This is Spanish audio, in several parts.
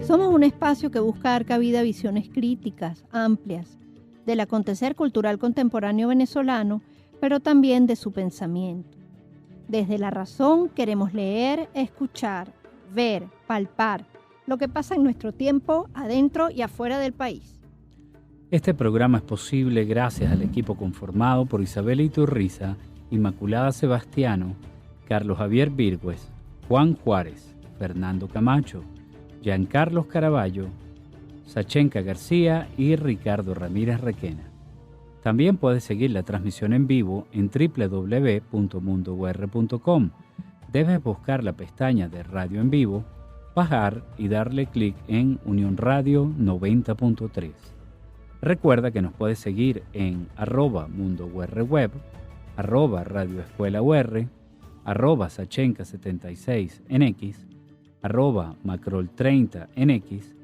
Somos un espacio que busca dar cabida a visiones críticas, amplias, del acontecer cultural contemporáneo venezolano, pero también de su pensamiento. Desde la razón queremos leer, escuchar, ver, palpar lo que pasa en nuestro tiempo adentro y afuera del país. Este programa es posible gracias al equipo conformado por Isabela Iturriza, Inmaculada Sebastiano, Carlos Javier Virgües, Juan Juárez, Fernando Camacho, Giancarlos Caraballo, Sachenka García y Ricardo Ramírez Requena. También puedes seguir la transmisión en vivo en www.mundour.com. Debes buscar la pestaña de Radio en Vivo, bajar y darle clic en Unión Radio 90.3. Recuerda que nos puedes seguir en @mundourweb, @radioescuelaur, @sachenka76 en X, @macrol30 en X,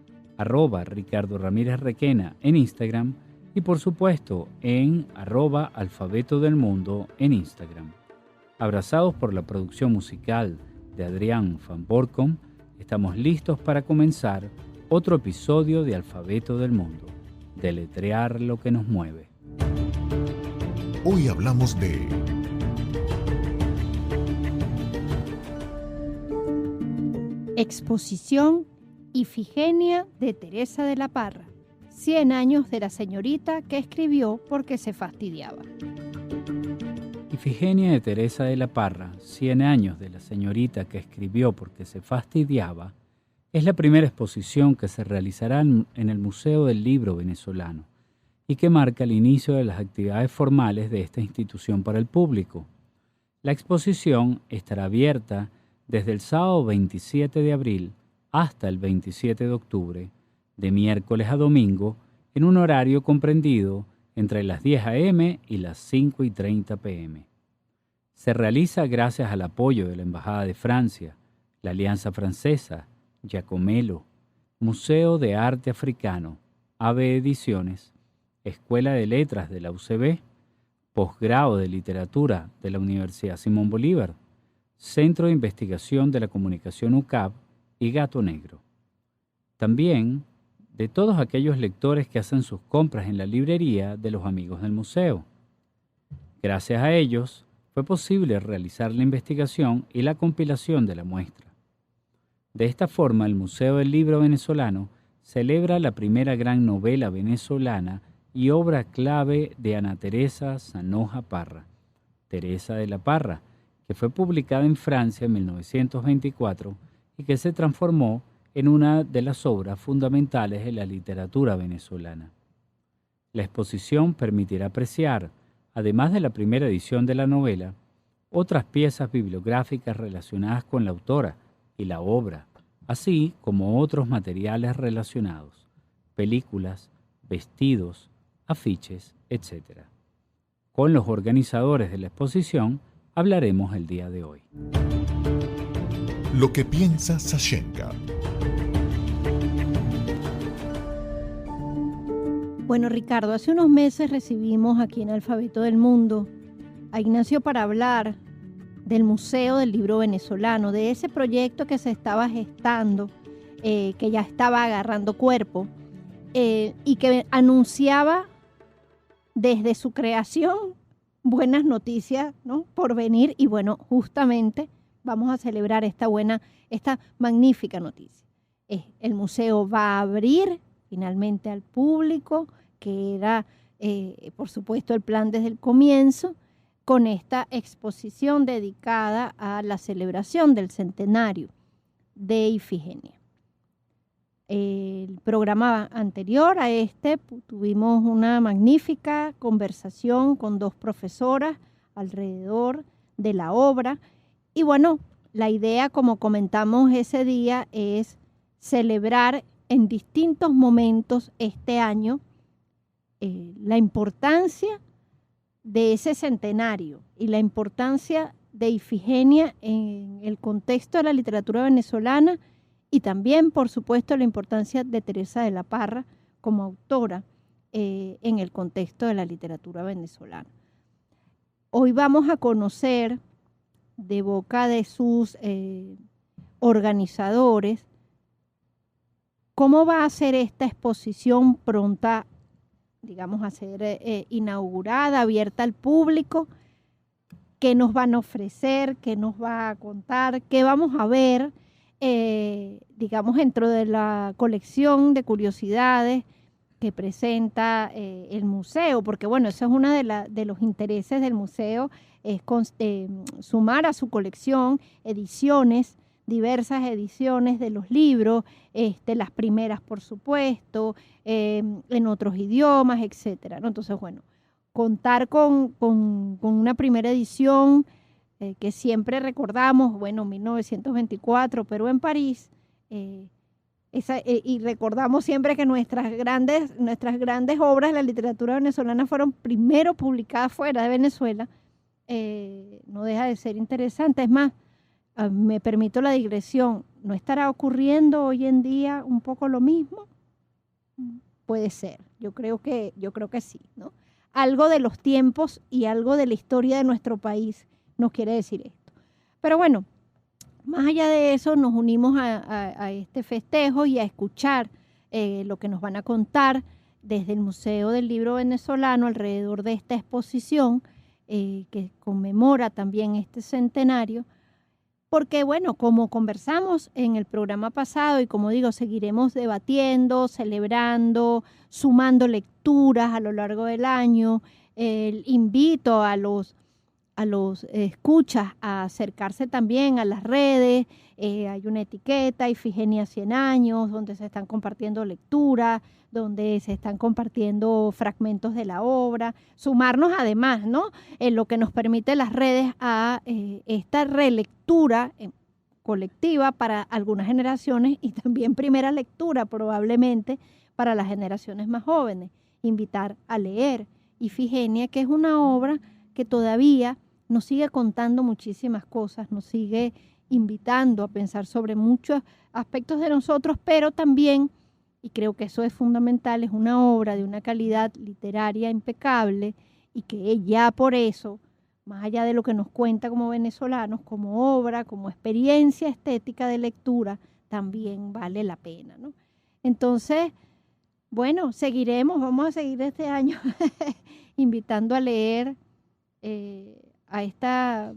Ricardo Ramírez Requena en Instagram y por supuesto en @alfabeto del mundo en Instagram. Abrazados por la producción musical de Adrián Van Borkom, estamos listos para comenzar otro episodio de Alfabeto del Mundo, deletrear lo que nos mueve. Hoy hablamos de Exposición Ifigenia de Teresa de la Parra. 100 años de la señorita que escribió porque se fastidiaba. Ifigenia de Teresa de la Parra, 100 años de la señorita que escribió porque se fastidiaba, es la primera exposición que se realizará en el Museo del Libro Venezolano y que marca el inicio de las actividades formales de esta institución para el público. La exposición estará abierta desde el sábado 27 de abril hasta el 27 de octubre, de miércoles a domingo, en un horario comprendido entre las 10 a.m. y las 5:30 p.m. Se realiza gracias al apoyo de la Embajada de Francia, la Alianza Francesa, Giacomello, Museo de Arte Africano, AVE Ediciones, Escuela de Letras de la UCB, Posgrado de Literatura de la Universidad Simón Bolívar, Centro de Investigación de la Comunicación UCAB y Gato Negro. También de todos aquellos lectores que hacen sus compras en la librería de los amigos del museo. Gracias a ellos fue posible realizar la investigación y la compilación de la muestra. De esta forma, el Museo del Libro Venezolano celebra la primera gran novela venezolana y obra clave de Ana Teresa Zanoja Parra, Teresa de la Parra, que fue publicada en Francia en 1924 y que se transformó en una de las obras fundamentales de la literatura venezolana. La exposición permitirá apreciar, además de la primera edición de la novela, otras piezas bibliográficas relacionadas con la autora y la obra, así como otros materiales relacionados, películas, vestidos, afiches, etc. Con los organizadores de la exposición hablaremos el día de hoy. Lo que piensa Sachenka. Bueno, Ricardo, hace unos meses recibimos aquí en Alfabeto del Mundo a Ignacio para hablar del Museo del Libro Venezolano, de ese proyecto que se estaba gestando, que ya estaba agarrando cuerpo y que anunciaba desde su creación buenas noticias, ¿no?, por venir. Y bueno, justamente vamos a celebrar esta magnífica noticia. El museo va a abrir finalmente al público, que era, por supuesto, el plan desde el comienzo, con esta exposición dedicada a la celebración del centenario de Ifigenia. El programa anterior a este tuvimos una magnífica conversación con dos profesoras alrededor de la obra. Y bueno, la idea, como comentamos ese día, es celebrar en distintos momentos este año la importancia de ese centenario y la importancia de Ifigenia en el contexto de la literatura venezolana y también, por supuesto, la importancia de Teresa de la Parra como autora en el contexto de la literatura venezolana. Hoy vamos a conocer de boca de sus organizadores, ¿cómo va a ser esta exposición pronta, digamos, a ser inaugurada, abierta al público? ¿Qué nos van a ofrecer? ¿Qué nos va a contar? ¿Qué vamos a ver, digamos, dentro de la colección de curiosidades que presenta el museo? Porque, bueno, eso es uno de los intereses del museo, es sumar a su colección ediciones, diversas ediciones de los libros, las primeras, por supuesto, en otros idiomas, etcétera, ¿no? Entonces, bueno, contar con una primera edición que siempre recordamos, bueno, 1924, pero en París, y recordamos siempre que nuestras grandes obras de la literatura venezolana fueron primero publicadas fuera de Venezuela, no deja de ser interesante. Es más, me permito la digresión, ¿no estará ocurriendo hoy en día un poco lo mismo? Puede ser, yo creo que sí, ¿no? Algo de los tiempos y algo de la historia de nuestro país nos quiere decir esto. Pero bueno, más allá de eso, nos unimos a este festejo y a escuchar lo que nos van a contar desde el Museo del Libro Venezolano alrededor de esta exposición que conmemora también este centenario. Porque, bueno, como conversamos en el programa pasado y como digo, seguiremos debatiendo, celebrando, sumando lecturas a lo largo del año. Invito a los escuchas a acercarse también a las redes. Hay una etiqueta, Ifigenia 100 años, donde se están compartiendo lecturas, donde se están compartiendo fragmentos de la obra. Sumarnos además, ¿no?, en lo que nos permite las redes a esta relectura colectiva para algunas generaciones y también primera lectura probablemente para las generaciones más jóvenes. Invitar a leer Ifigenia, que es una obra que todavía nos sigue contando muchísimas cosas, nos sigue invitando a pensar sobre muchos aspectos de nosotros, pero también, y creo que eso es fundamental, es una obra de una calidad literaria impecable y que ya por eso, más allá de lo que nos cuenta como venezolanos, como obra, como experiencia estética de lectura, también vale la pena, ¿no? Entonces, bueno, vamos a seguir este año invitando a leer a esta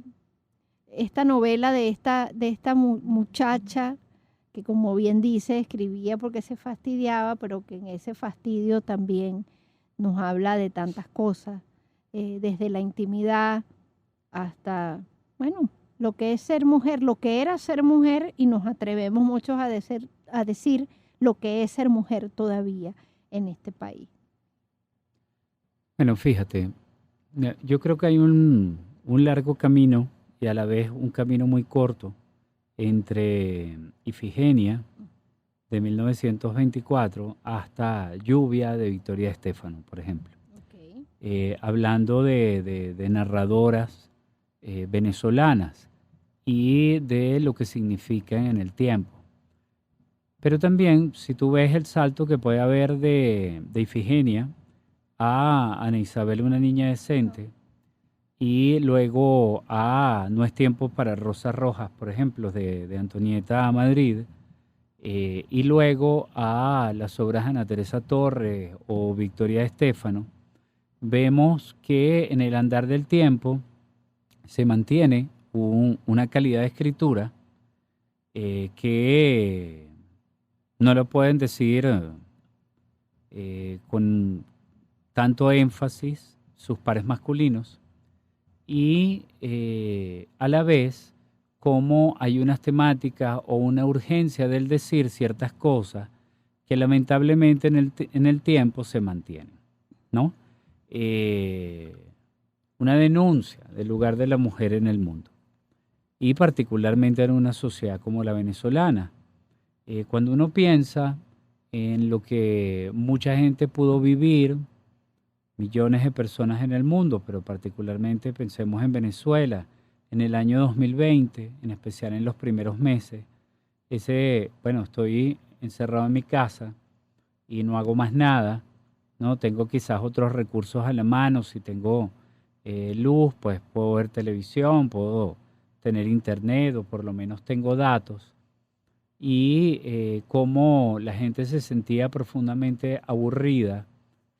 novela de esta muchacha que, como bien dice, escribía porque se fastidiaba, pero que en ese fastidio también nos habla de tantas cosas, desde la intimidad hasta, bueno, lo que es ser mujer, lo que era ser mujer, y nos atrevemos muchos a decir lo que es ser mujer todavía en este país. Bueno, fíjate, yo creo que hay un largo camino y a la vez un camino muy corto entre Ifigenia de 1924 hasta Lluvia de Victoria Estefano, por ejemplo. Okay. Hablando de narradoras venezolanas y de lo que significan en el tiempo. Pero también, si tú ves el salto que puede haber de Ifigenia a Ana Isabel, una niña decente, y luego a No es tiempo para Rosas Rojas, por ejemplo, de Antonieta Madrid, y luego a las obras de Ana Teresa Torres o Victoria Estefano, vemos que en el andar del tiempo se mantiene una calidad de escritura que no lo pueden decir con tanto énfasis sus pares masculinos, y a la vez como hay unas temáticas o una urgencia del decir ciertas cosas que lamentablemente en el tiempo se mantienen, ¿no? Una denuncia del lugar de la mujer en el mundo y particularmente en una sociedad como la venezolana. Cuando uno piensa en lo que mucha gente pudo vivir, millones de personas en el mundo, pero particularmente pensemos en Venezuela, en el año 2020, en especial en los primeros meses. Estoy encerrado en mi casa y no hago más nada, ¿no? Tengo quizás otros recursos a la mano. Si tengo luz, pues puedo ver televisión, puedo tener internet o por lo menos tengo datos. y cómo la gente se sentía profundamente aburrida,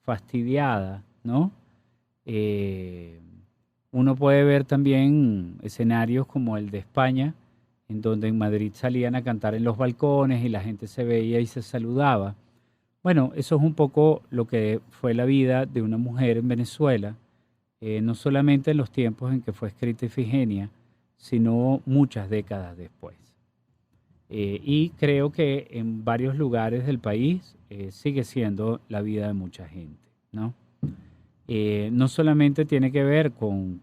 fastidiada, ¿no? Uno puede ver también escenarios como el de España, en donde en Madrid salían a cantar en los balcones y la gente se veía y se saludaba. Bueno, eso es un poco lo que fue la vida de una mujer en Venezuela, no solamente en los tiempos en que fue escrita Ifigenia, sino muchas décadas después. Y creo que en varios lugares del país sigue siendo la vida de mucha gente, ¿no? No solamente tiene que ver con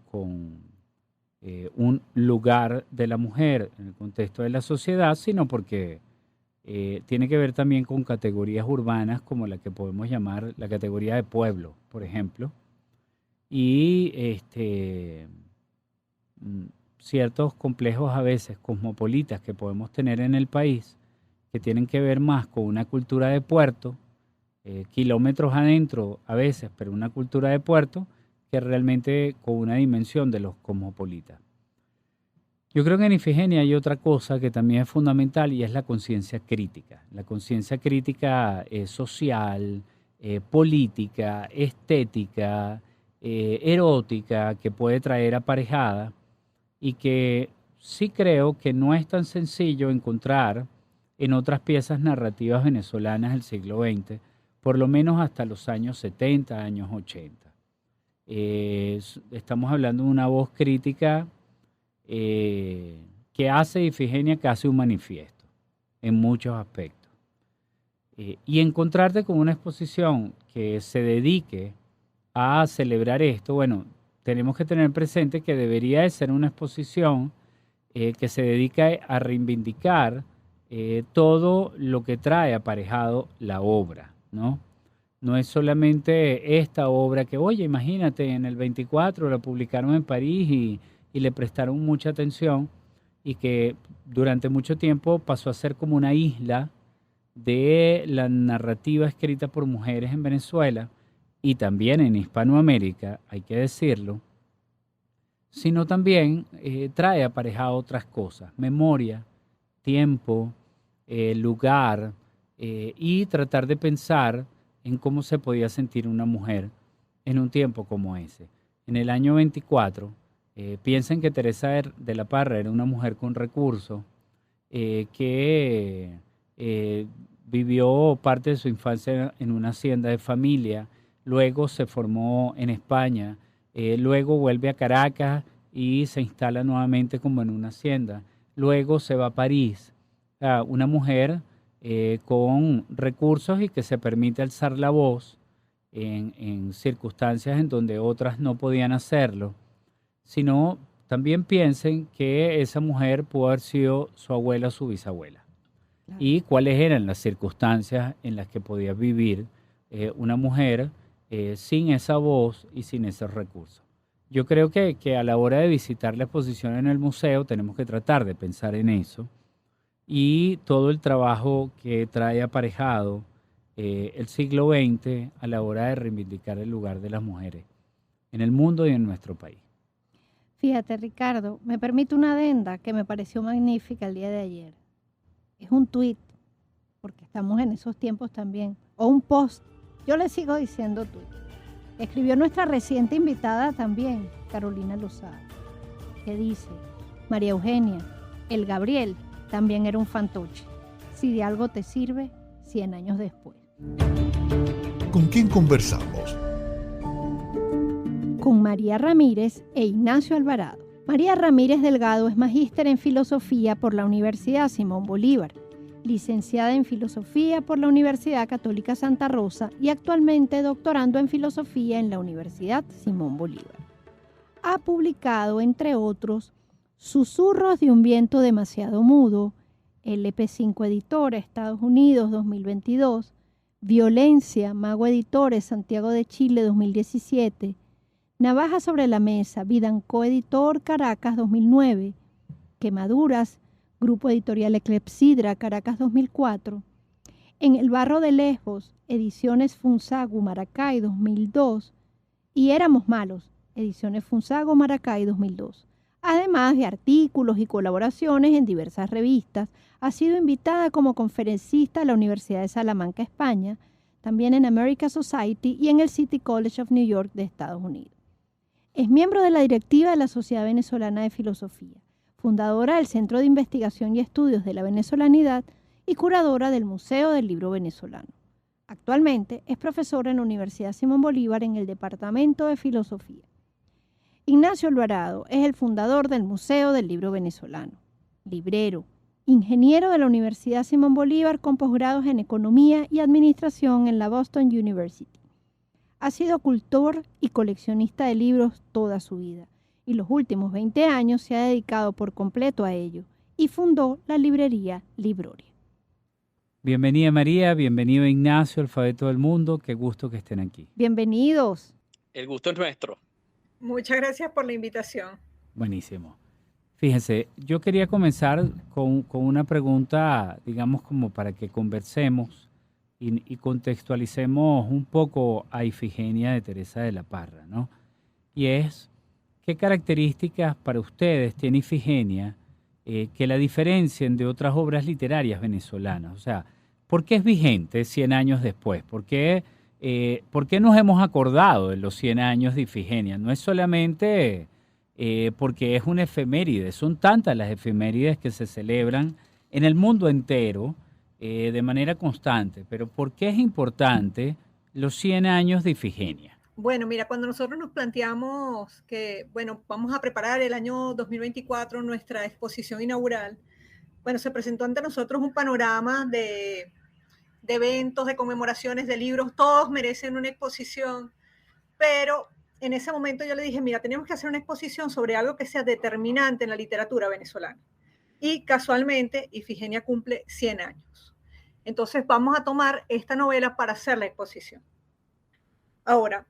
un lugar de la mujer en el contexto de la sociedad, sino porque tiene que ver también con categorías urbanas como la que podemos llamar la categoría de pueblo, por ejemplo, y ciertos complejos a veces cosmopolitas que podemos tener en el país, que tienen que ver más con una cultura de puerto, kilómetros adentro a veces, pero una cultura de puerto, que realmente con una dimensión de los cosmopolitas. Yo creo que en Ifigenia hay otra cosa que también es fundamental y es la conciencia crítica. La conciencia crítica social, política, estética, erótica, que puede traer aparejada y que sí creo que no es tan sencillo encontrar en otras piezas narrativas venezolanas del siglo XX, por lo menos hasta los años 70, años 80. Estamos hablando de una voz crítica que hace Ifigenia casi un manifiesto en muchos aspectos. Y encontrarte con una exposición que se dedique a celebrar esto, bueno, tenemos que tener presente que debería de ser una exposición que se dedica a reivindicar todo lo que trae aparejado la obra, ¿no? No es solamente esta obra que, oye, imagínate, en el 24 la publicaron en París y le prestaron mucha atención y que durante mucho tiempo pasó a ser como una isla de la narrativa escrita por mujeres en Venezuela y también en Hispanoamérica, hay que decirlo, sino también trae aparejado otras cosas, memoria, tiempo, lugar, y tratar de pensar en cómo se podía sentir una mujer en un tiempo como ese. En el año 24, piensen que Teresa de la Parra era una mujer con recursos que vivió parte de su infancia en una hacienda de familia, luego se formó en España, luego vuelve a Caracas y se instala nuevamente como en una hacienda, luego se va a París, una mujer con recursos y que se permite alzar la voz en circunstancias en donde otras no podían hacerlo, sino también piensen que esa mujer pudo haber sido su abuela o su bisabuela. Claro. Y cuáles eran las circunstancias en las que podía vivir una mujer sin esa voz y sin esos recursos. Yo creo que a la hora de visitar la exposición en el museo tenemos que tratar de pensar en eso y todo el trabajo que trae aparejado el siglo XX a la hora de reivindicar el lugar de las mujeres en el mundo y en nuestro país. Fíjate, Ricardo, me permite una adenda que me pareció magnífica el día de ayer. Es un tuit, porque estamos en esos tiempos también, o un post. Yo le sigo diciendo tuit. Escribió nuestra reciente invitada también, Carolina Lozada, que dice: María Eugenia, el Gabriel también era un fantoche. Si de algo te sirve, 100 años después. ¿Con quién conversamos? Con María Ramírez e Ignacio Alvarado. María Ramírez Delgado es magíster en filosofía por la Universidad Simón Bolívar, licenciada en filosofía por la Universidad Católica Santa Rosa y actualmente doctorando en filosofía en la Universidad Simón Bolívar. Ha publicado, entre otros, Susurros de un viento demasiado mudo, LP5 Editores, Estados Unidos, 2022, Violencia, Mago Editores, Santiago de Chile, 2017, Navaja sobre la mesa, Vidanco Editor, Caracas, 2009, Quemaduras, Grupo Editorial Eclepsidra, Caracas, 2004, En el barro de Lesbos, Ediciones Funzago, Maracay, 2002, y Éramos malos, Ediciones Funzago, Maracay, 2002. Además, además de artículos y colaboraciones en diversas revistas. Ha sido invitada como conferencista a la Universidad de Salamanca, España, también en American Society y en el City College of New York de Estados Unidos. Es miembro de la directiva de la Sociedad Venezolana de Filosofía, fundadora del Centro de Investigación y Estudios de la Venezolanidad y curadora del Museo del Libro Venezolano. Actualmente es profesora en la Universidad Simón Bolívar en el Departamento de Filosofía. Ignacio Alvarado es el fundador del Museo del Libro Venezolano, librero, ingeniero de la Universidad Simón Bolívar con posgrados en Economía y Administración en la Boston University. Ha sido cultor y coleccionista de libros toda su vida y los últimos 20 años se ha dedicado por completo a ello y fundó la librería Libroria. Bienvenida María, bienvenido Ignacio, Alfabeto del Mundo, qué gusto que estén aquí. Bienvenidos. El gusto es nuestro. Muchas gracias por la invitación. Buenísimo. Fíjense, yo quería comenzar con una pregunta, digamos, como para que conversemos y contextualicemos un poco a Ifigenia de Teresa de la Parra, ¿no? Y es, ¿qué características para ustedes tiene Ifigenia que la diferencien de otras obras literarias venezolanas? O sea, ¿por qué es vigente 100 años después? ¿Por qué nos hemos acordado de los 100 años de Ifigenia? No es solamente porque es una efeméride, son tantas las efemérides que se celebran en el mundo entero de manera constante, pero ¿por qué es importante los 100 años de Ifigenia? Bueno, mira, cuando nosotros nos planteamos que, bueno, vamos a preparar el año 2024 nuestra exposición inaugural, bueno, se presentó ante nosotros un panorama de eventos, de conmemoraciones, de libros, todos merecen una exposición, pero en ese momento yo le dije, mira, tenemos que hacer una exposición sobre algo que sea determinante en la literatura venezolana. Y casualmente, Ifigenia cumple 100 años. Entonces vamos a tomar esta novela para hacer la exposición. Ahora,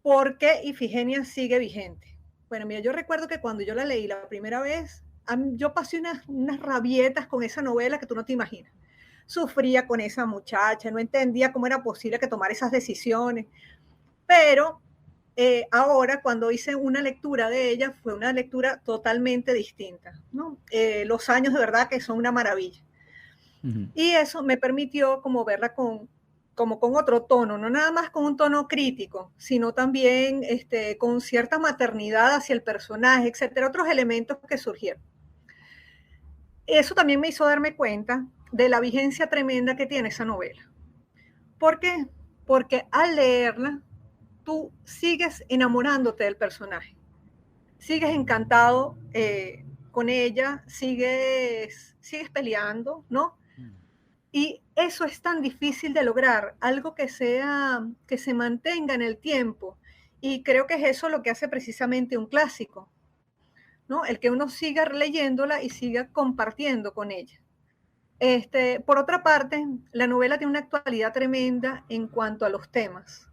¿por qué Ifigenia sigue vigente? Bueno, mira, yo recuerdo que cuando yo la leí la primera vez, yo pasé unas rabietas con esa novela que tú no te imaginas. Sufría con esa muchacha, no entendía cómo era posible que tomara esas decisiones. Pero ahora, cuando hice una lectura de ella, fue una lectura totalmente distinta, ¿no? Los años de verdad que son una maravilla. Uh-huh. Y eso me permitió como verla con otro tono, no nada más con un tono crítico, sino también con cierta maternidad hacia el personaje, etcétera, otros elementos que surgieron. Eso también me hizo darme cuenta de la vigencia tremenda que tiene esa novela. ¿Por qué? Porque al leerla, tú sigues enamorándote del personaje, sigues encantado con ella, sigues peleando, ¿no? Y eso es tan difícil de lograr, algo que se mantenga en el tiempo. Y creo que es eso lo que hace precisamente un clásico, ¿no? El que uno siga leyéndola y siga compartiendo con ella. Por otra parte, la novela tiene una actualidad tremenda en cuanto a los temas.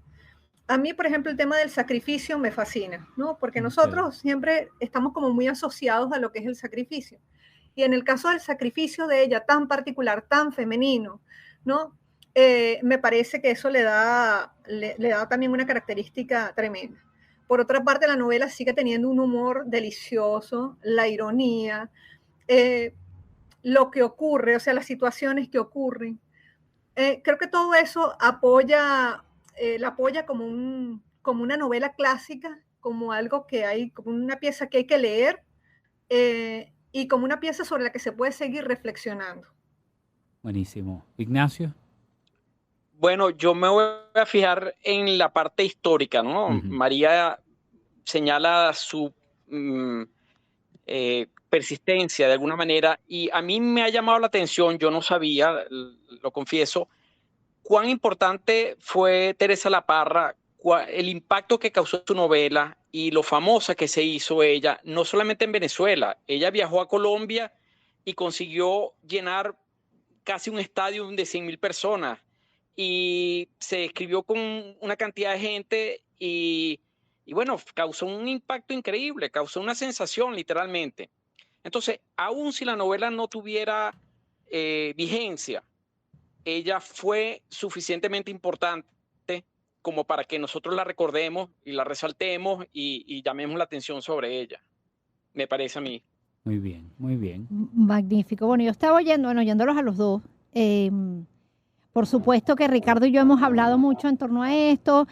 A mí, por ejemplo, el tema del sacrificio me fascina, ¿no? Porque nosotros siempre estamos como muy asociados a lo que es el sacrificio. Y en el caso del sacrificio de ella, tan particular, tan femenino, ¿no? Me parece que eso le da también una característica tremenda. Por otra parte, la novela sigue teniendo un humor delicioso, la ironía, lo que ocurre, o sea, las situaciones que ocurren. Creo que todo eso la apoya como una novela clásica, como algo que hay, como una pieza que hay que leer, y como una pieza sobre la que se puede seguir reflexionando. Buenísimo. Ignacio. Bueno, yo me voy a fijar en la parte histórica, ¿no? Uh-huh. María señala su persistencia de alguna manera, y a mí me ha llamado la atención, yo no sabía, lo confieso, cuán importante fue Teresa La Parra, el impacto que causó su novela y lo famosa que se hizo ella, no solamente en Venezuela. Ella viajó a Colombia y consiguió llenar casi un estadio de 100,000 personas y se escribió con una cantidad de gente y bueno, causó un impacto increíble, causó una sensación literalmente. Entonces, aun si la novela no tuviera vigencia, ella fue suficientemente importante como para que nosotros la recordemos y la resaltemos y llamemos la atención sobre ella. me parece a mí. Muy bien, muy bien. Magnífico. Bueno, yo estaba oyéndolos a los dos. Por supuesto que Ricardo y yo hemos hablado mucho en torno a esto.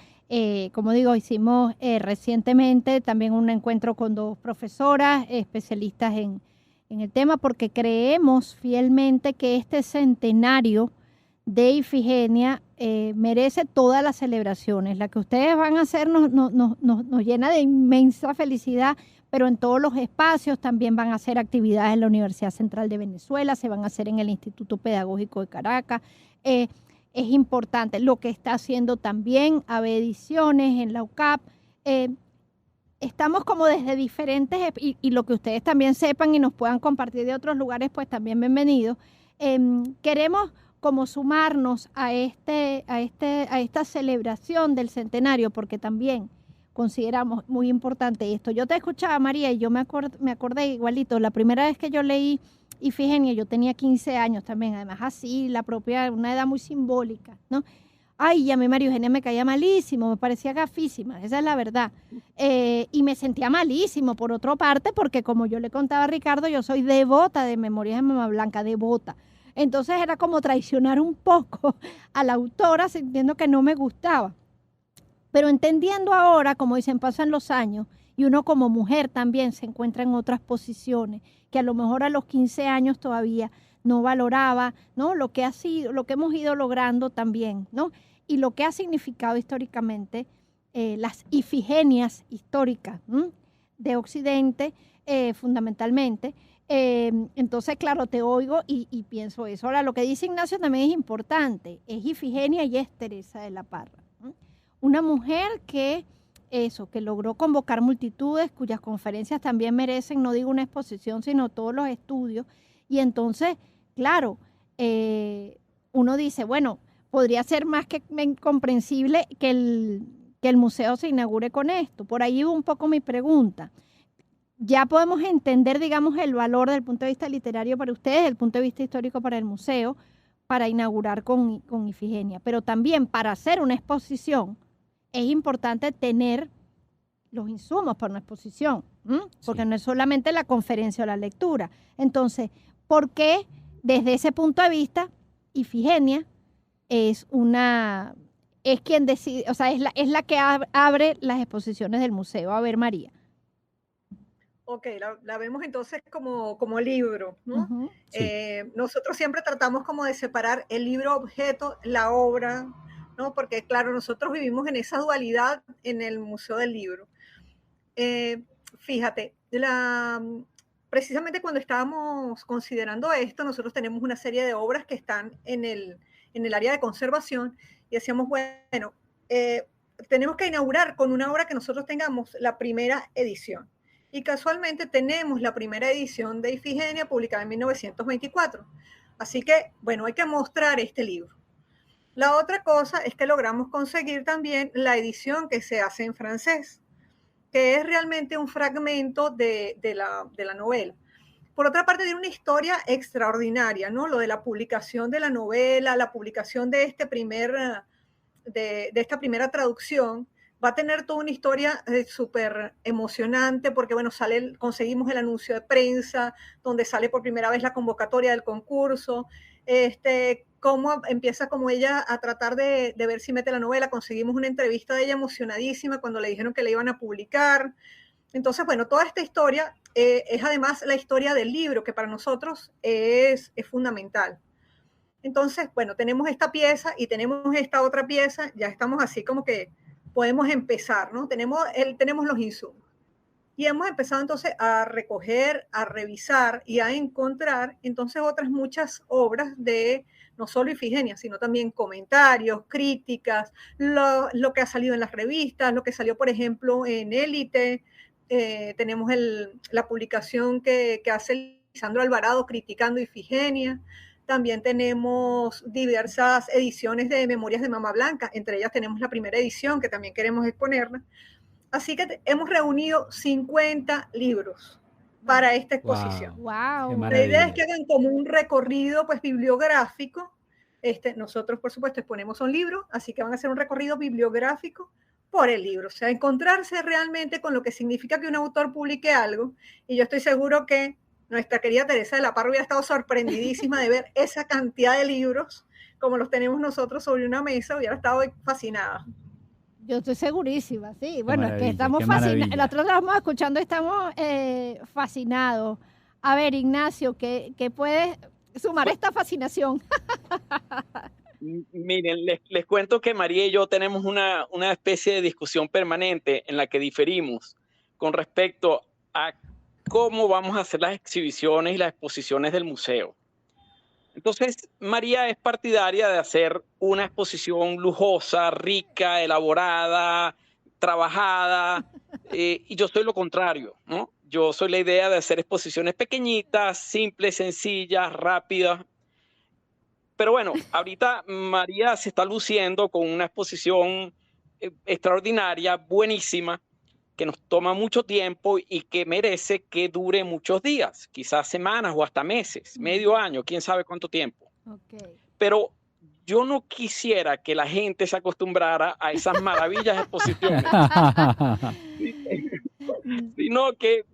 Como digo, hicimos recientemente también un encuentro con dos profesoras especialistas en el tema, porque creemos fielmente que este centenario de Ifigenia merece todas las celebraciones. La que ustedes van a hacer nos llena de inmensa felicidad, pero en todos los espacios también van a hacer actividades en la Universidad Central de Venezuela, se van a hacer en el Instituto Pedagógico de Caracas. Es importante lo que está haciendo también AVE Ediciones en la UCAP. Estamos como desde diferentes, y lo que ustedes también sepan y nos puedan compartir de otros lugares, pues también bienvenidos. Queremos como sumarnos a esta celebración del centenario, porque también consideramos muy importante esto. Yo te escuchaba, María, y yo me acordé igualito. La primera vez que yo leí Ifigenia, yo tenía 15 años también, además así, una edad muy simbólica, ¿no? Ay, y a mí María Eugenia me caía malísimo, me parecía gafísima, esa es la verdad. Y me sentía malísimo, por otra parte, porque como yo le contaba a Ricardo, yo soy devota de Memorias de Mamá Blanca, devota. Entonces era como traicionar un poco a la autora, sintiendo que no me gustaba. Pero entendiendo ahora, como dicen, pasan los años, y uno como mujer también se encuentra en otras posiciones, que a lo mejor a los 15 años todavía no valoraba, ¿no? Lo que ha sido, lo que hemos ido logrando también, ¿no? Y lo que ha significado históricamente las Ifigenias históricas de Occidente, fundamentalmente. Entonces, claro, te oigo y pienso eso. Ahora, lo que dice Ignacio también es importante, es Ifigenia y es Teresa de la Parra. Una mujer que logró convocar multitudes, cuyas conferencias también merecen, no digo una exposición, sino todos los estudios. Y entonces, claro, uno dice, bueno, podría ser más que comprensible que el museo se inaugure con esto. Por ahí va un poco mi pregunta. Ya podemos entender, digamos, el valor desde el punto de vista literario para ustedes, desde el punto de vista histórico para el museo, para inaugurar con Ifigenia. Pero también para hacer una exposición es importante tener los insumos para una exposición, porque Sí. no es solamente la conferencia o la lectura. Entonces, ¿por qué desde ese punto de vista Ifigenia es quien decide, o sea, es la que abre las exposiciones del museo? A ver, María. Ok, la vemos entonces como libro, ¿no? Sí. Nosotros siempre tratamos como de separar el libro objeto, la obra, ¿no? Porque claro, nosotros vivimos en esa dualidad en el Museo del Libro. Fíjate, precisamente cuando estábamos considerando esto, nosotros tenemos una serie de obras que están en el área de conservación y decíamos, bueno, tenemos que inaugurar con una obra que nosotros tengamos la primera edición. Y casualmente tenemos la primera edición de Ifigenia publicada en 1924. Así que, bueno, hay que mostrar este libro. La otra cosa es que logramos conseguir también la edición que se hace en francés, que es realmente un fragmento de la novela. Por otra parte, tiene una historia extraordinaria, ¿no? Lo de la publicación de la novela, la publicación de esta primera traducción, va a tener toda una historia súper emocionante porque, bueno, conseguimos el anuncio de prensa, donde sale por primera vez la convocatoria del concurso, cómo empieza como ella a tratar de ver si mete la novela, conseguimos una entrevista de ella emocionadísima cuando le dijeron que la iban a publicar. Entonces, bueno, toda esta historia es además la historia del libro, que para nosotros es fundamental. Entonces, bueno, tenemos esta pieza y tenemos esta otra pieza, ya estamos así como que podemos empezar, ¿no? Tenemos los insumos. Y hemos empezado entonces a recoger, a revisar y a encontrar entonces otras muchas obras de no solo Ifigenia, sino también comentarios, críticas, lo que ha salido en las revistas, lo que salió, por ejemplo, en Élite. Tenemos la publicación que hace Lisandro Alvarado criticando Ifigenia. También tenemos diversas ediciones de Memorias de Mamá Blanca, entre ellas tenemos la primera edición que también queremos exponerla. Así que hemos reunido 50 libros para esta exposición. Wow. La idea es que hagan como un recorrido pues, bibliográfico. Nosotros, por supuesto, exponemos un libro, así que van a hacer un recorrido bibliográfico por el libro, o sea, encontrarse realmente con lo que significa que un autor publique algo, y yo estoy seguro que nuestra querida Teresa de la Parra hubiera estado sorprendidísima de ver esa cantidad de libros como los tenemos nosotros sobre una mesa, hubiera estado fascinada. Yo estoy segurísima, sí. Qué Bueno, es que estamos qué fascinados. maravilla. Nosotros estamos escuchando y estamos fascinados. A ver, Ignacio, ¿qué puedes sumar a esta fascinación? Miren, les cuento que María y yo tenemos una especie de discusión permanente en la que diferimos con respecto a cómo vamos a hacer las exhibiciones y las exposiciones del museo. Entonces, María es partidaria de hacer una exposición lujosa, rica, elaborada, trabajada, y yo soy lo contrario, ¿no? Yo soy la idea de hacer exposiciones pequeñitas, simples, sencillas, rápidas. Pero bueno, ahorita María se está luciendo con una exposición extraordinaria, buenísima, que nos toma mucho tiempo y que merece que dure muchos días, quizás semanas o hasta meses, medio año, quién sabe cuánto tiempo. Okay. Pero yo no quisiera que la gente se acostumbrara a esas maravillas exposiciones, sino que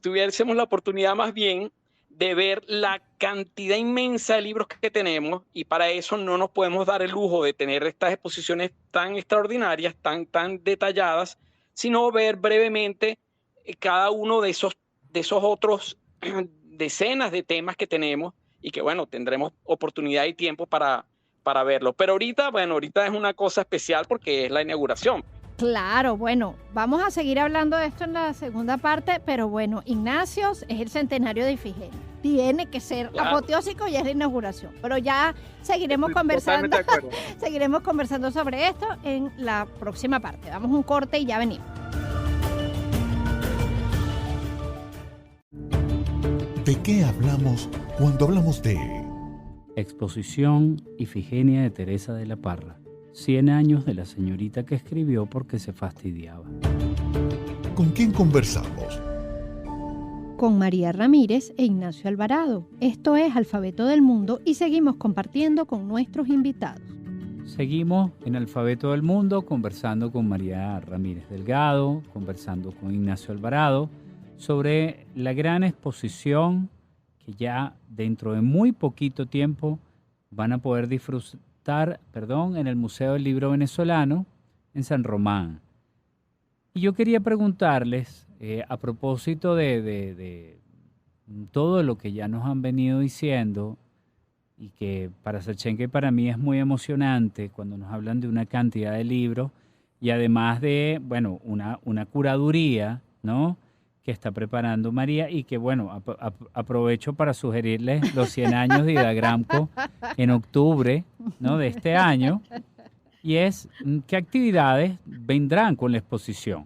tuviésemos la oportunidad más bien de ver la cantidad inmensa de libros que tenemos, y para eso no nos podemos dar el lujo de tener estas exposiciones tan extraordinarias, tan detalladas, sino ver brevemente cada uno de esos otros decenas de temas que tenemos, y que bueno, tendremos oportunidad y tiempo para verlo. Pero ahorita es una cosa especial porque es la inauguración. Claro, bueno, vamos a seguir hablando de esto en la segunda parte, pero bueno, Ignacio es el centenario de Ifigenia. Tiene que ser apoteósico y es la inauguración. Pero ya seguiremos conversando. Seguiremos conversando sobre esto en la próxima parte. Damos un corte y ya venimos. ¿De qué hablamos cuando hablamos de Exposición Ifigenia de Teresa de la Parra? 100 años de la señorita que escribió porque se fastidiaba. ¿Con quién conversamos? Con María Ramírez e Ignacio Alvarado. Esto es Alfabeto del Mundo y seguimos compartiendo con nuestros invitados. Seguimos en Alfabeto del Mundo conversando con María Ramírez Delgado, conversando con Ignacio Alvarado sobre la gran exposición que ya dentro de muy poquito tiempo van a poder disfrutar en el Museo del Libro Venezolano en San Román. Y yo quería preguntarles, a propósito de todo lo que ya nos han venido diciendo, y que para Sachenka y para mí es muy emocionante cuando nos hablan de una cantidad de libros, y además de, bueno, una curaduría, ¿no?, que está preparando María, y que, bueno, aprovecho para sugerirles los 100 años de Ida Gramco en octubre, ¿no?, de este año, y es qué actividades vendrán con la exposición.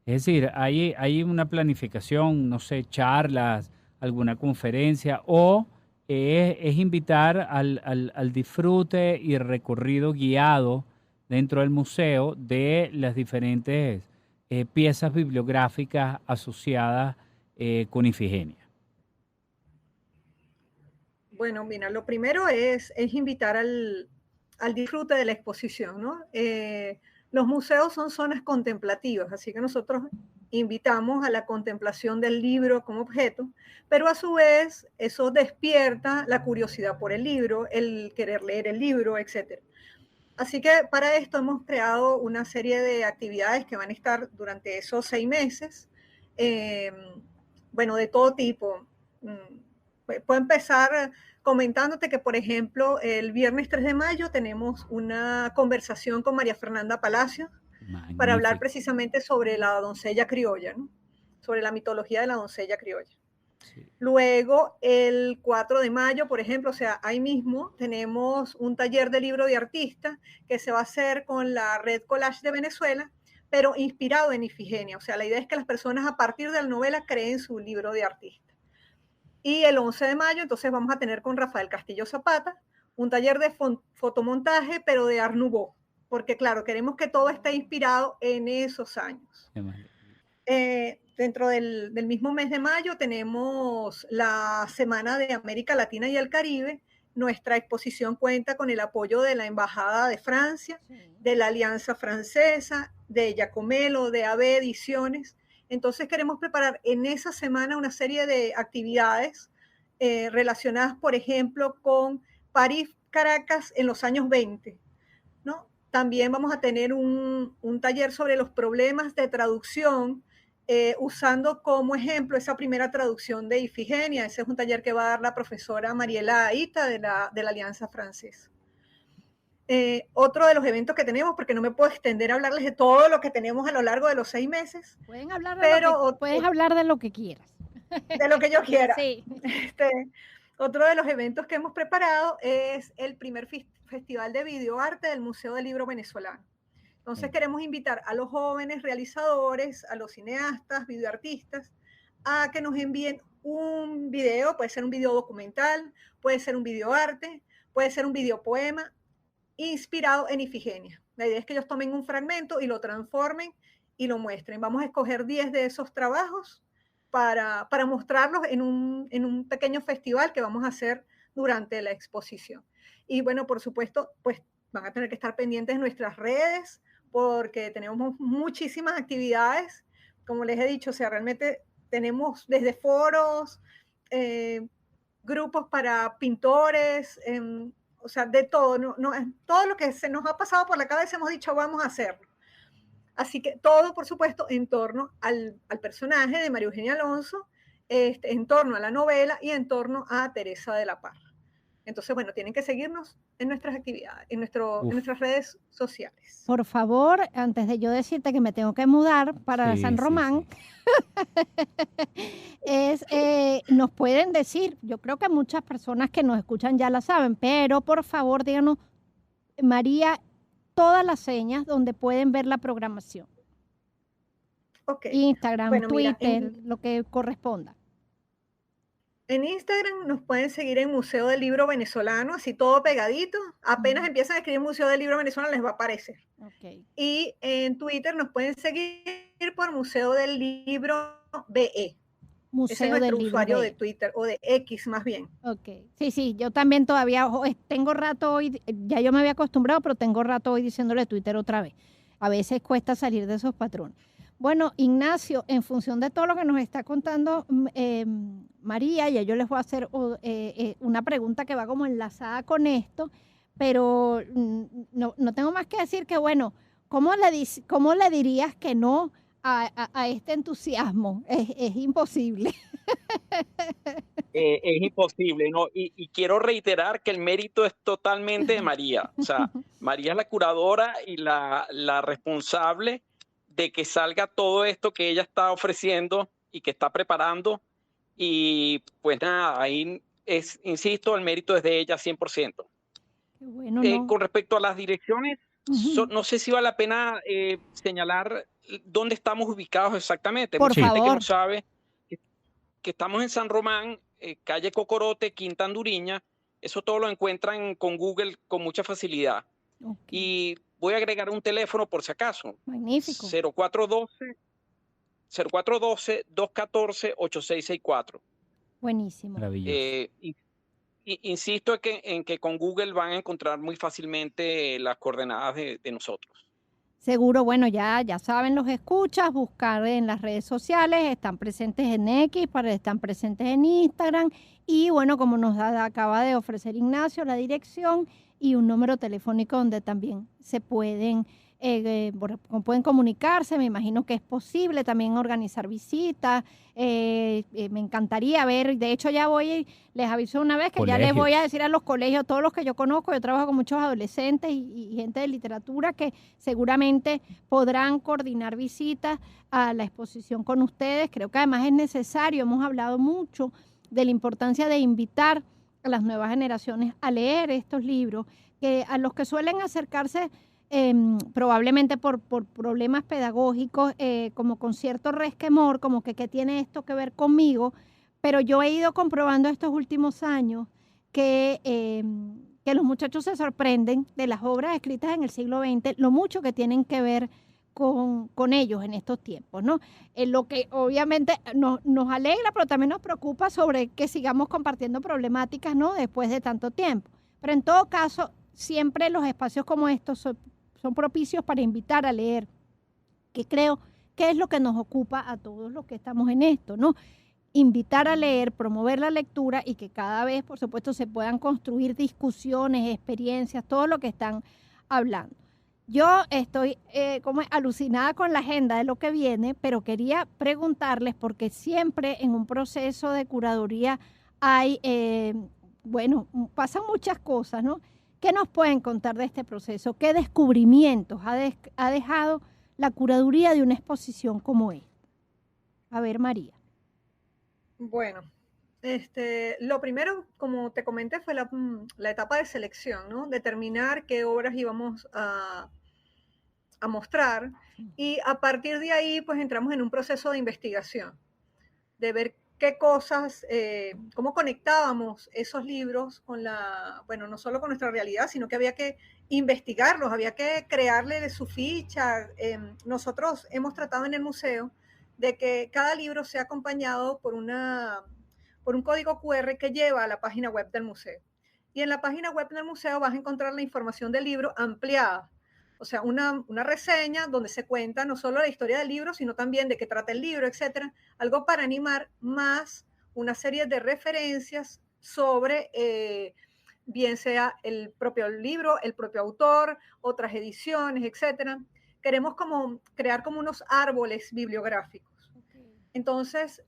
Es decir, hay una planificación, no sé, charlas, alguna conferencia, o es invitar al disfrute y recorrido guiado dentro del museo de las diferentes piezas bibliográficas asociadas con Ifigenia. Bueno, mira, lo primero es invitar al disfrute de la exposición, ¿no? Los museos son zonas contemplativas, así que nosotros invitamos a la contemplación del libro como objeto, pero a su vez eso despierta la curiosidad por el libro, el querer leer el libro, etc. Así que para esto hemos creado una serie de actividades que van a estar durante esos 6 meses, bueno, de todo tipo. Puedo empezar comentándote que, por ejemplo, el viernes 3 de mayo tenemos una conversación con María Fernanda Palacios. Magnífico. Para hablar precisamente sobre la doncella criolla, ¿no? Sobre la mitología de la doncella criolla. Sí. Luego, el 4 de mayo, por ejemplo, o sea, ahí mismo tenemos un taller de libro de artista que se va a hacer con la Red Collage de Venezuela, pero inspirado en Ifigenia. O sea, la idea es que las personas a partir de la novela creen su libro de artista. Y el 11 de mayo, entonces, vamos a tener con Rafael Castillo Zapata un taller de fotomontaje, pero de Art Nouveau, porque, claro, queremos que todo esté inspirado en esos años. Dentro del mismo mes de mayo tenemos la Semana de América Latina y el Caribe, Nuestra exposición cuenta con el apoyo de la Embajada de Francia, de la Alianza Francesa, de Giacomello, de AB Ediciones. Entonces queremos preparar en esa semana una serie de actividades relacionadas, por ejemplo, con París, Caracas en los años 20, ¿no? También vamos a tener un taller sobre los problemas de traducción, usando como ejemplo esa primera traducción de Ifigenia. Ese es un taller que va a dar la profesora Mariela Aita de la Alianza Francesa. Otro de los eventos que tenemos, porque no me puedo extender a hablarles de todo lo que tenemos a lo largo de los 6 meses. Puedes hablar de lo que quieras. De lo que yo quiera. Sí. Otro de los eventos que hemos preparado es el primer Festival de Videoarte del Museo del Libro Venezolano. Entonces queremos invitar a los jóvenes realizadores, a los cineastas, videoartistas, a que nos envíen un video, puede ser un video documental, puede ser un videoarte, puede ser un videopoema inspirado en Ifigenia. La idea es que ellos tomen un fragmento y lo transformen y lo muestren. Vamos a escoger 10 de esos trabajos para mostrarlos en un pequeño festival que vamos a hacer durante la exposición. Y bueno, por supuesto, pues van a tener que estar pendientes de nuestras redes, porque tenemos muchísimas actividades. Como les he dicho, o sea, realmente tenemos desde foros, grupos para pintores, o sea, de todo. Todo lo que se nos ha pasado por la cabeza hemos dicho, vamos a hacerlo. Así que todo, por supuesto, en torno al personaje de María Eugenia Alonso, en torno a la novela y en torno a Teresa de la Parra. Entonces, bueno, tienen que seguirnos en nuestras actividades, en nuestras redes sociales. Por favor, antes de yo decirte que me tengo que mudar para San Román, nos pueden decir, yo creo que muchas personas que nos escuchan ya la saben, pero por favor díganos, María, todas las señas donde pueden ver la programación. Instagram, bueno, Twitter, mira, lo que corresponda. En Instagram nos pueden seguir en Museo del Libro Venezolano, así todo pegadito. Apenas empiezan a escribir Museo del Libro Venezolano, les va a aparecer. Y en Twitter nos pueden seguir por Museo del Libro BE. Ese es nuestro usuario de Twitter, o de X más bien. Sí, yo también todavía tengo rato hoy, ya yo me había acostumbrado, pero tengo rato hoy diciéndole Twitter otra vez. A veces cuesta salir de esos patrones. Bueno, Ignacio, en función de todo lo que nos está contando María, ya yo les voy a hacer una pregunta que va como enlazada con esto, pero no tengo más que decir que, bueno, ¿cómo le dirías que no a este entusiasmo? Es imposible. Es imposible, ¿no? Y quiero reiterar que el mérito es totalmente de María. O sea, María es la curadora y la responsable de que salga todo esto que ella está ofreciendo y que está preparando. Y pues nada, ahí insisto, el mérito es de ella 100%. Qué bueno, ¿no? Con respecto a las direcciones, no sé si vale la pena señalar dónde estamos ubicados exactamente. Por Mucha favor. gente que no sabe que estamos en San Román, calle Cocorote, Quinta Anduriña. Eso todo lo encuentran con Google con mucha facilidad. Y voy a agregar un teléfono por si acaso. Magnífico. 0412-214-8664. Buenísimo. Maravilloso. Insisto en que con Google van a encontrar muy fácilmente las coordenadas de nosotros. Seguro, bueno, ya saben los escuchas, buscar en las redes sociales, están presentes en X, están presentes en Instagram y bueno, como nos acaba de ofrecer Ignacio, la dirección y un número telefónico donde también se pueden comunicarse. Me imagino que es posible también organizar visitas. Me encantaría ver, de hecho ya les aviso una vez que colegios. Ya les voy a decir a los colegios, todos los que yo conozco, yo trabajo con muchos adolescentes y gente de literatura que seguramente podrán coordinar visitas a la exposición con ustedes. Creo que además es necesario, hemos hablado mucho de la importancia de invitar a las nuevas generaciones a leer estos libros, que a los que suelen acercarse probablemente por problemas pedagógicos, como con cierto resquemor, como que ¿qué tiene esto que ver conmigo? Pero yo he ido comprobando estos últimos años que los muchachos se sorprenden de las obras escritas en el siglo XX, lo mucho que tienen que ver con ellos en estos tiempos, ¿no? Lo que obviamente nos alegra, pero también nos preocupa sobre que sigamos compartiendo problemáticas, ¿no? Después de tanto tiempo. Pero en todo caso, siempre los espacios como estos son propicios para invitar a leer, que creo que es lo que nos ocupa a todos los que estamos en esto, ¿no? Invitar a leer, promover la lectura y que cada vez, por supuesto, se puedan construir discusiones, experiencias, todo lo que están hablando. Yo estoy como alucinada con la agenda de lo que viene, pero quería preguntarles, porque siempre en un proceso de curaduría hay, pasan muchas cosas, ¿no? ¿Qué nos pueden contar de este proceso? ¿Qué descubrimientos ha dejado la curaduría de una exposición como esta? A ver, María. Bueno, lo primero, como te comenté, fue la etapa de selección, ¿no? Determinar qué obras íbamos a mostrar, y a partir de ahí pues entramos en un proceso de investigación, de ver qué cosas, cómo conectábamos esos libros con no solo con nuestra realidad, sino que había que investigarlos, había que crearle su ficha. Nosotros hemos tratado en el museo de que cada libro sea acompañado por un código QR que lleva a la página web del museo. Y en la página web del museo vas a encontrar la información del libro ampliada. O sea, una reseña donde se cuenta no solo la historia del libro, sino también de qué trata el libro, etcétera. Algo para animar, más una serie de referencias sobre, bien sea el propio libro, el propio autor, otras ediciones, etcétera. Queremos crear como unos árboles bibliográficos. Entonces,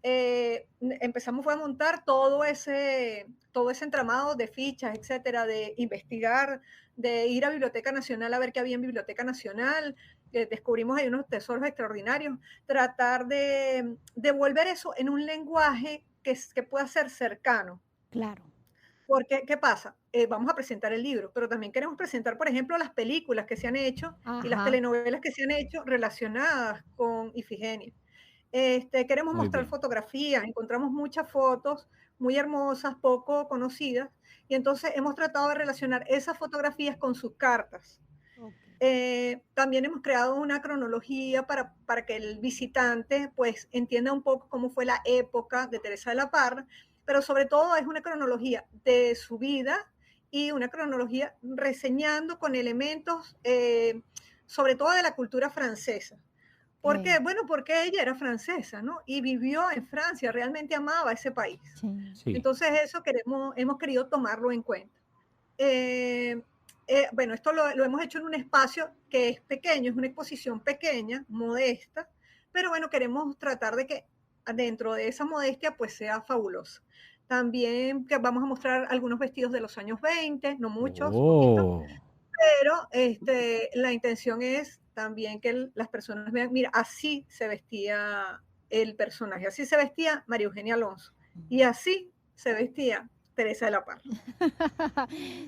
empezamos a montar todo ese entramado de fichas, etcétera, de investigar, de ir a Biblioteca Nacional a ver qué había en Biblioteca Nacional. Descubrimos ahí unos tesoros extraordinarios. Tratar de volver eso en un lenguaje que pueda ser cercano. Claro. Porque, ¿qué pasa? Vamos a presentar el libro, pero también queremos presentar, por ejemplo, las películas que se han hecho. Ajá. Y las telenovelas que se han hecho relacionadas con Ifigenia. Queremos mostrar fotografías, encontramos muchas fotos muy hermosas, poco conocidas, y entonces hemos tratado de relacionar esas fotografías con sus cartas. Okay. También hemos creado una cronología para que el visitante pues entienda un poco cómo fue la época de Teresa de la Parra, pero sobre todo es una cronología de su vida y una cronología reseñando con elementos sobre todo de la cultura francesa. ¿Por qué? Bueno, porque ella era francesa, ¿no? Y vivió en Francia, realmente amaba ese país. Sí. Entonces eso hemos querido tomarlo en cuenta. Bueno, esto lo hemos hecho en un espacio que es pequeño, es una exposición pequeña, modesta, pero bueno, queremos tratar de que dentro de esa modestia pues sea fabulosa. También que vamos a mostrar algunos vestidos de los años 20, no muchos, poquitos, pero la intención es también que las personas vean, mira, así se vestía el personaje, así se vestía María Eugenia Alonso, y así se vestía Teresa de la Parra.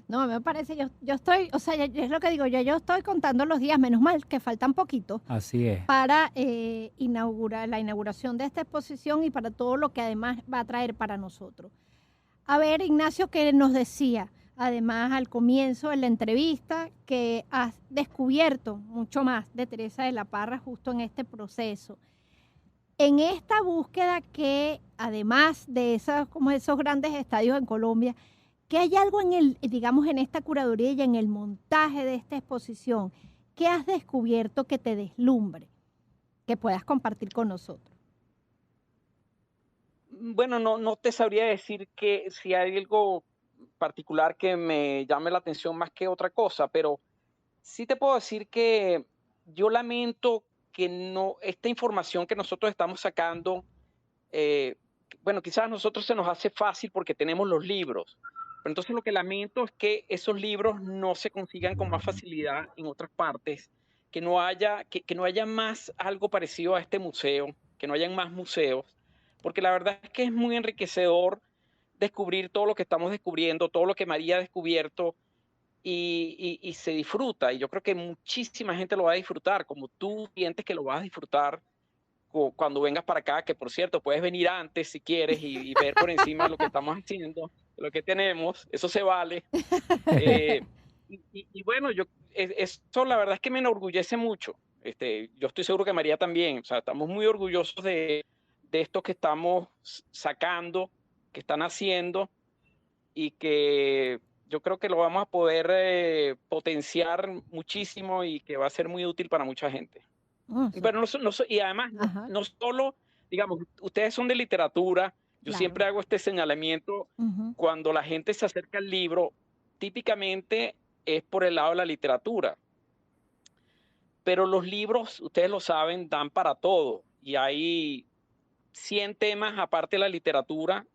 No, me parece, yo estoy, o sea, es lo que digo, yo estoy contando los días, menos mal que faltan poquito. Así es. Para la inauguración de esta exposición y para todo lo que además va a traer para nosotros. A ver, Ignacio, que nos decía, además al comienzo de la entrevista, que has descubierto mucho más de Teresa de la Parra justo en este proceso. En esta búsqueda que, además de esos grandes estadios en Colombia, que hay algo en esta curaduría y en el montaje de esta exposición, ¿qué has descubierto que te deslumbre, que puedas compartir con nosotros? Bueno, no te sabría decir que si hay algo particular que me llame la atención más que otra cosa, pero sí te puedo decir que yo lamento que esta información que nosotros estamos sacando, bueno, quizás a nosotros se nos hace fácil porque tenemos los libros, pero entonces lo que lamento es que esos libros no se consigan con más facilidad en otras partes, que no haya más algo parecido a este museo, que no hayan más museos, porque la verdad es que es muy enriquecedor descubrir todo lo que estamos descubriendo, todo lo que María ha descubierto, y se disfruta. Y yo creo que muchísima gente lo va a disfrutar, como tú sientes que lo vas a disfrutar cuando vengas para acá, que por cierto, puedes venir antes si quieres y ver por encima lo que estamos haciendo, lo que tenemos, eso se vale. Y bueno, eso la verdad es que me enorgullece mucho. Yo estoy seguro que María también. O sea, estamos muy orgullosos de esto que estamos sacando, que están haciendo y que yo creo que lo vamos a poder potenciar muchísimo y que va a ser muy útil para mucha gente. Oh, Pero y además, ajá, no solo, digamos, ustedes son de literatura, yo claro. siempre hago este señalamiento Ujú, cuando la gente se acerca al libro, típicamente es por el lado de la literatura, pero los libros, ustedes lo saben, dan para todo y hay 100 temas aparte de la literatura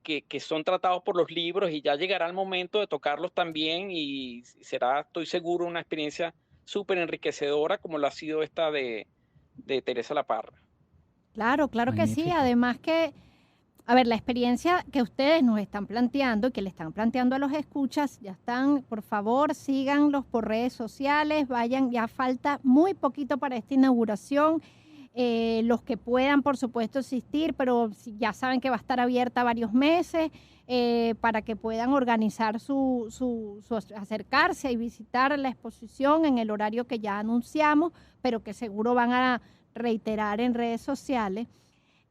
que son tratados por los libros y ya llegará el momento de tocarlos también y será, estoy seguro, una experiencia súper enriquecedora como lo ha sido esta de Teresa La Parra. claro, claro que sí. Magnífico. Además que, a ver, la experiencia que ustedes nos están planteando y que le están planteando a los escuchas, ya están, por favor, síganlos por redes sociales, vayan, ya falta muy poquito para esta inauguración. Los que puedan, por supuesto, asistir, pero ya saben que va a estar abierta varios meses para que puedan organizar su acercarse y visitar la exposición en el horario que ya anunciamos, pero que seguro van a reiterar en redes sociales.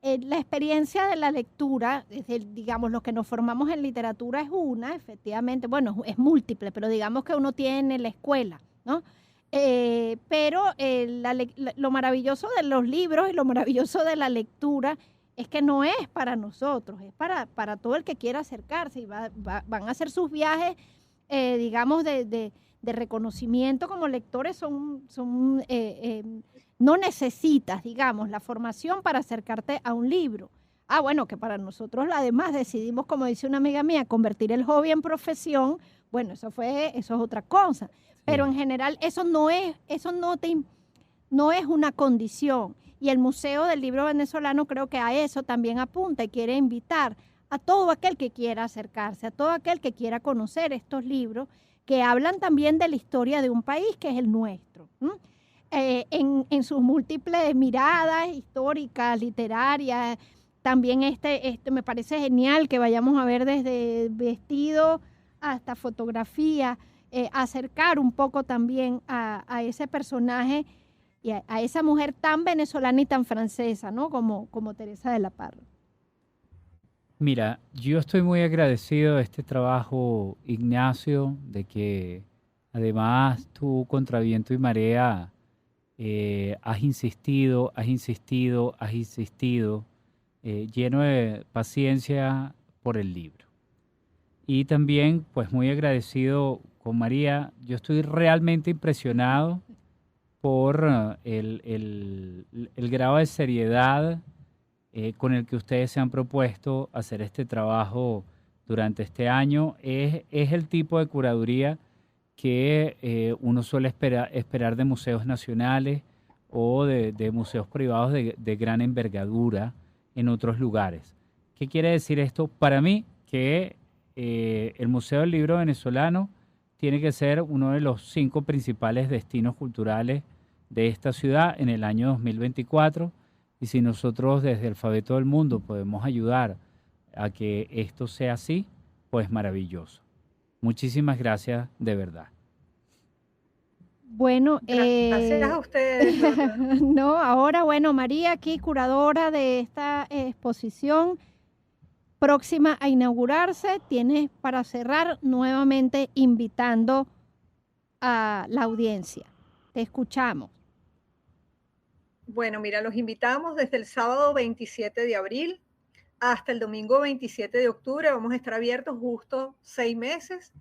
La experiencia de la lectura, digamos, los que nos formamos en literatura es una, efectivamente, bueno, es múltiple, pero digamos que uno tiene en la escuela, ¿no? Pero lo maravilloso de los libros y lo maravilloso de la lectura es que no es para nosotros, es para todo el que quiera acercarse y van a hacer sus viajes, digamos, de reconocimiento como lectores, no necesitas, digamos, la formación para acercarte a un libro. Ah, bueno, que para nosotros además decidimos, como dice una amiga mía, convertir el hobby en profesión. Bueno, eso es otra cosa. Pero en Sí. general no es una condición. Y el Museo del Libro Venezolano creo que a eso también apunta y quiere invitar a todo aquel que quiera acercarse, a todo aquel que quiera conocer estos libros que hablan también de la historia de un país que es el nuestro. En sus múltiples miradas históricas, literarias. También me parece genial que vayamos a ver desde vestido hasta fotografía, acercar un poco también a ese personaje y a esa mujer tan venezolana y tan francesa, ¿no? Como Teresa de la Parra. Mira, yo estoy muy agradecido de este trabajo, Ignacio, de que además tú contra viento y marea has insistido, has insistido, has insistido, lleno de paciencia por el libro. Y también, pues muy agradecido con María. Yo estoy realmente impresionado por el grado de seriedad con el que ustedes se han propuesto hacer este trabajo durante este año. Es el tipo de curaduría que uno suele esperar de museos nacionales o de museos privados de gran envergadura en otros lugares. ¿Qué quiere decir esto? Para mí, que el Museo del Libro Venezolano tiene que ser uno de los 5 principales destinos culturales de esta ciudad en el año 2024. Y si nosotros desde Alfabeto del Mundo podemos ayudar a que esto sea así, pues maravilloso. Muchísimas gracias de verdad. Bueno, Gracias a ustedes, de verdad. no, ahora, bueno, María aquí, curadora de esta exposición próxima a inaugurarse, tienes para cerrar nuevamente invitando a la audiencia. Te escuchamos. Bueno, mira, los invitamos desde el sábado 27 de abril hasta el domingo 27 de octubre. Vamos a estar abiertos justo 6 meses.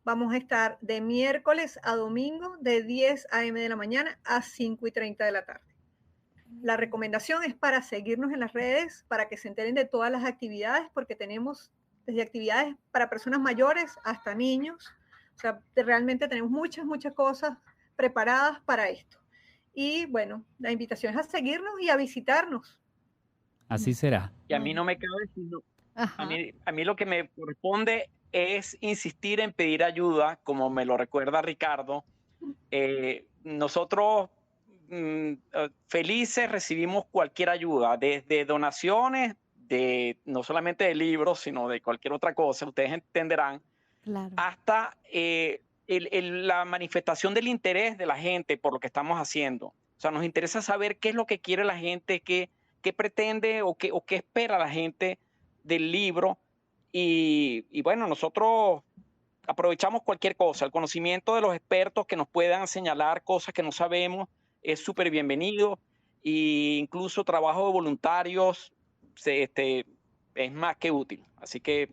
Vamos a estar de miércoles a domingo de 10 a.m. de la mañana a 5:30 de la tarde. La recomendación es para seguirnos en las redes, para que se enteren de todas las actividades, porque tenemos desde actividades para personas mayores hasta niños. O sea, realmente tenemos muchas, muchas cosas preparadas para esto. Y bueno, la invitación es a seguirnos y a visitarnos. Así será. Y a mí no me cabe sino, Ajá. a mí lo que me corresponde es insistir en pedir ayuda, como me lo recuerda Ricardo. Nosotros felices recibimos cualquier ayuda, desde donaciones, no solamente de libros, sino de cualquier otra cosa, ustedes entenderán, Claro. hasta la manifestación del interés de la gente por lo que estamos haciendo. O sea, nos interesa saber qué es lo que quiere la gente, qué pretende o qué espera la gente del libro. Y bueno, nosotros aprovechamos cualquier cosa. El conocimiento de los expertos que nos puedan señalar cosas que no sabemos es súper bienvenido. E incluso trabajo de voluntarios es más que útil. Así que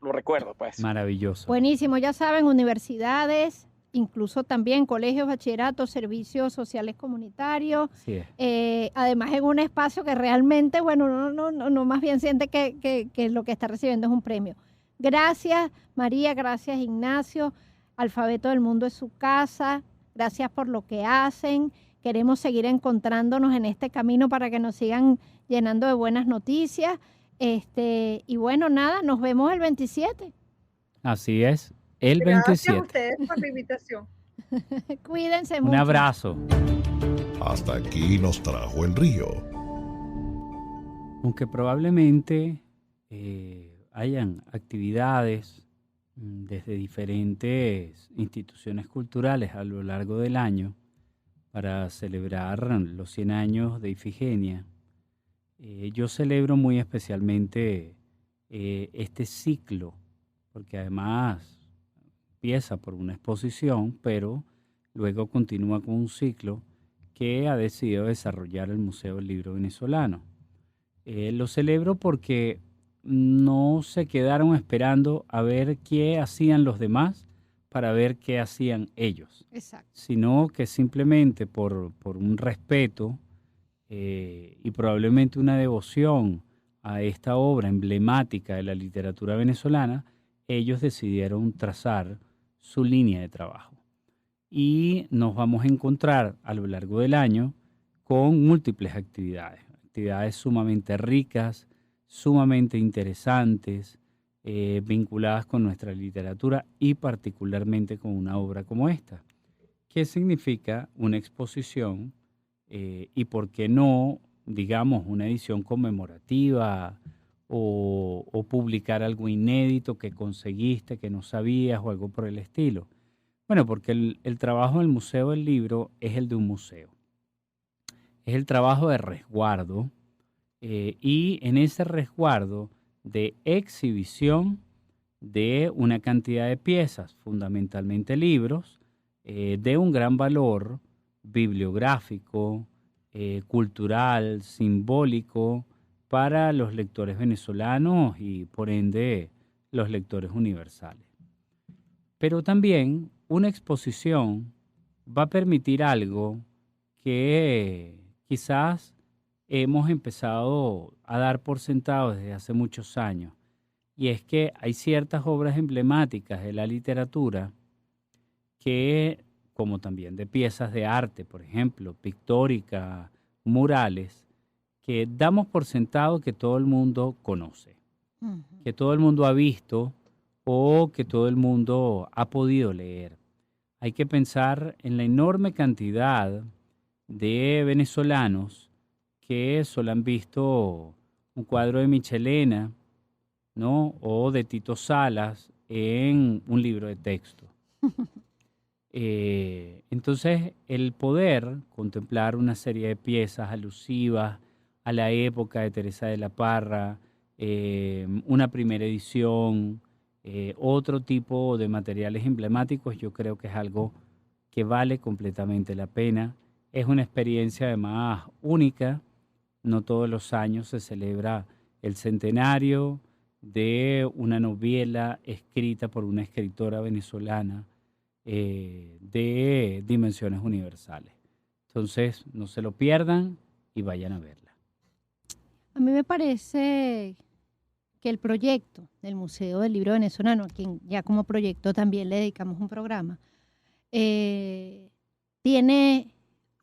lo recuerdo, pues. Maravilloso. Buenísimo, ya saben, universidades, incluso también colegios, bachilleratos, servicios sociales comunitarios. Así es. Además, en un espacio que realmente, bueno, no más bien siente que lo que está recibiendo es un premio. Gracias, María, gracias, Ignacio. Alfabeto del Mundo es su casa. Gracias por lo que hacen. Queremos seguir encontrándonos en este camino para que nos sigan llenando de buenas noticias. Y bueno, nada, nos vemos el 27. Así es, el Gracias 27. a ustedes por la invitación. Cuídense mucho. Un abrazo. Hasta aquí nos trajo el río. Aunque probablemente hayan actividades desde diferentes instituciones culturales a lo largo del año para celebrar los 100 años de Ifigenia, yo celebro muy especialmente este ciclo, porque además empieza por una exposición, pero luego continúa con un ciclo que ha decidido desarrollar el Museo del Libro Venezolano. Lo celebro porque no se quedaron esperando a ver qué hacían los demás para ver qué hacían ellos. Exacto. Sino que simplemente por un respeto y probablemente una devoción a esta obra emblemática de la literatura venezolana, ellos decidieron trazar su línea de trabajo. Y nos vamos a encontrar a lo largo del año con múltiples actividades sumamente ricas, sumamente interesantes, vinculadas con nuestra literatura y particularmente con una obra como esta, que significa una exposición y por qué no, digamos, una edición conmemorativa o publicar algo inédito que conseguiste, que no sabías o algo por el estilo. Bueno, porque el trabajo del Museo del Libro es el de un museo. Es el trabajo de resguardo y en ese resguardo de exhibición de una cantidad de piezas, fundamentalmente libros, de un gran valor bibliográfico, cultural, simbólico para los lectores venezolanos y por ende los lectores universales. Pero también una exposición va a permitir algo que quizás hemos empezado a dar por sentado desde hace muchos años, y es que hay ciertas obras emblemáticas de la literatura que, como también de piezas de arte, por ejemplo, pictórica, murales, que damos por sentado que todo el mundo conoce, que todo el mundo ha visto o que todo el mundo ha podido leer. Hay que pensar en la enorme cantidad de venezolanos que solo han visto un cuadro de Michelena, ¿no? O de Tito Salas en un libro de texto. Entonces, el poder contemplar una serie de piezas alusivas a la época de Teresa de la Parra, una primera edición, otro tipo de materiales emblemáticos, yo creo que es algo que vale completamente la pena. Es una experiencia además única. No todos los años se celebra el centenario de una novela escrita por una escritora venezolana de dimensiones universales. Entonces, no se lo pierdan y vayan a verla. A mí me parece que el proyecto del Museo del Libro Venezolano, a quien ya como proyecto también le dedicamos un programa, tiene,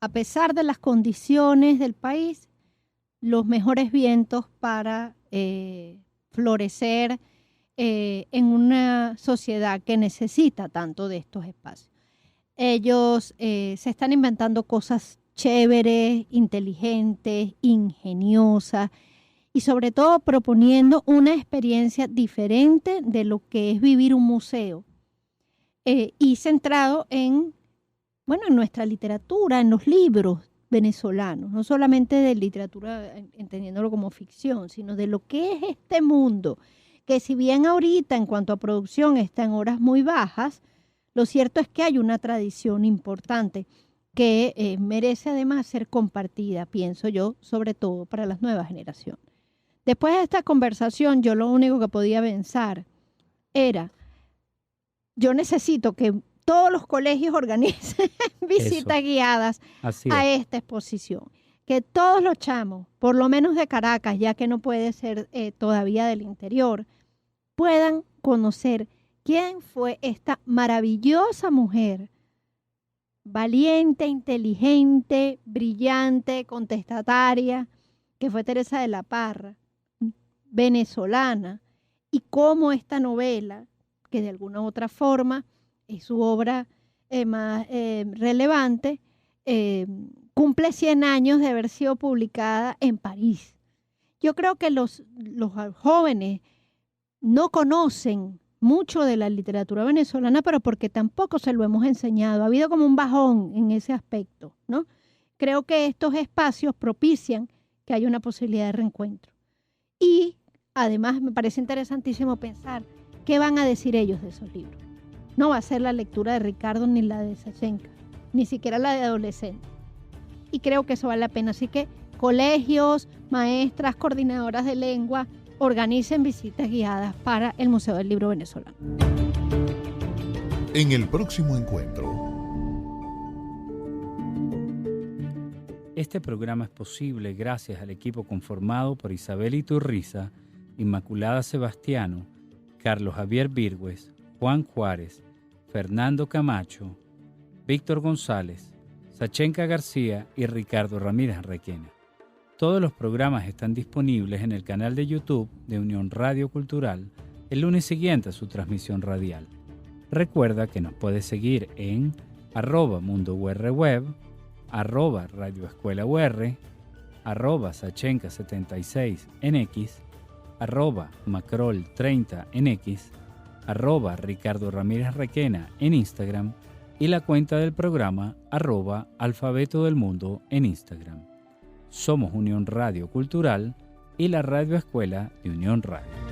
a pesar de las condiciones del país, los mejores vientos para florecer en una sociedad que necesita tanto de estos espacios. Ellos se están inventando cosas chéveres, inteligentes, ingeniosas y sobre todo proponiendo una experiencia diferente de lo que es vivir un museo. y centrado en nuestra literatura, en los libros venezolanos, no solamente de literatura entendiéndolo como ficción, sino de lo que es este mundo, que si bien ahorita en cuanto a producción está en horas muy bajas, lo cierto es que hay una tradición importante que merece además ser compartida, pienso yo, sobre todo para las nuevas generaciones. Después de esta conversación, yo lo único que podía pensar era, yo necesito que todos los colegios organicen visitas guiadas a esta exposición. Que todos los chamos, por lo menos de Caracas, ya que no puede ser todavía del interior, puedan conocer quién fue esta maravillosa mujer, valiente, inteligente, brillante, contestataria, que fue Teresa de la Parra, venezolana, y cómo esta novela, que de alguna u otra forma es su obra más relevante, cumple 100 años de haber sido publicada en París. Yo creo que los jóvenes no conocen mucho de la literatura venezolana, pero porque tampoco se lo hemos enseñado. Ha habido como un bajón en ese aspecto, ¿no? Creo que estos espacios propician que haya una posibilidad de reencuentro. Y además me parece interesantísimo pensar qué van a decir ellos de esos libros. No va a ser la lectura de Ricardo ni la de Sachenka, ni siquiera la de adolescentes. Y creo que eso vale la pena. Así que colegios, maestras, coordinadoras de lengua, organicen visitas guiadas para el Museo del Libro Venezolano. En el próximo encuentro. Este programa es posible gracias al equipo conformado por Isabel Iturriza, Inmaculada Sebastiano, Carlos Javier Virgües, Juan Juárez, Fernando Camacho, Víctor González, Sachenka García y Ricardo Ramírez Requena. Todos los programas están disponibles en el canal de YouTube de Unión Radio Cultural el lunes siguiente a su transmisión radial. Recuerda que nos puedes seguir en @mundourweb, @radioescuelaur, @sachenka76 en X, @macrol30 en X, @Ricardo Ramírez Requena en Instagram y la cuenta del programa @Alfabeto del Mundo en Instagram. Somos Unión Radio Cultural y la Radio Escuela de Unión Radio.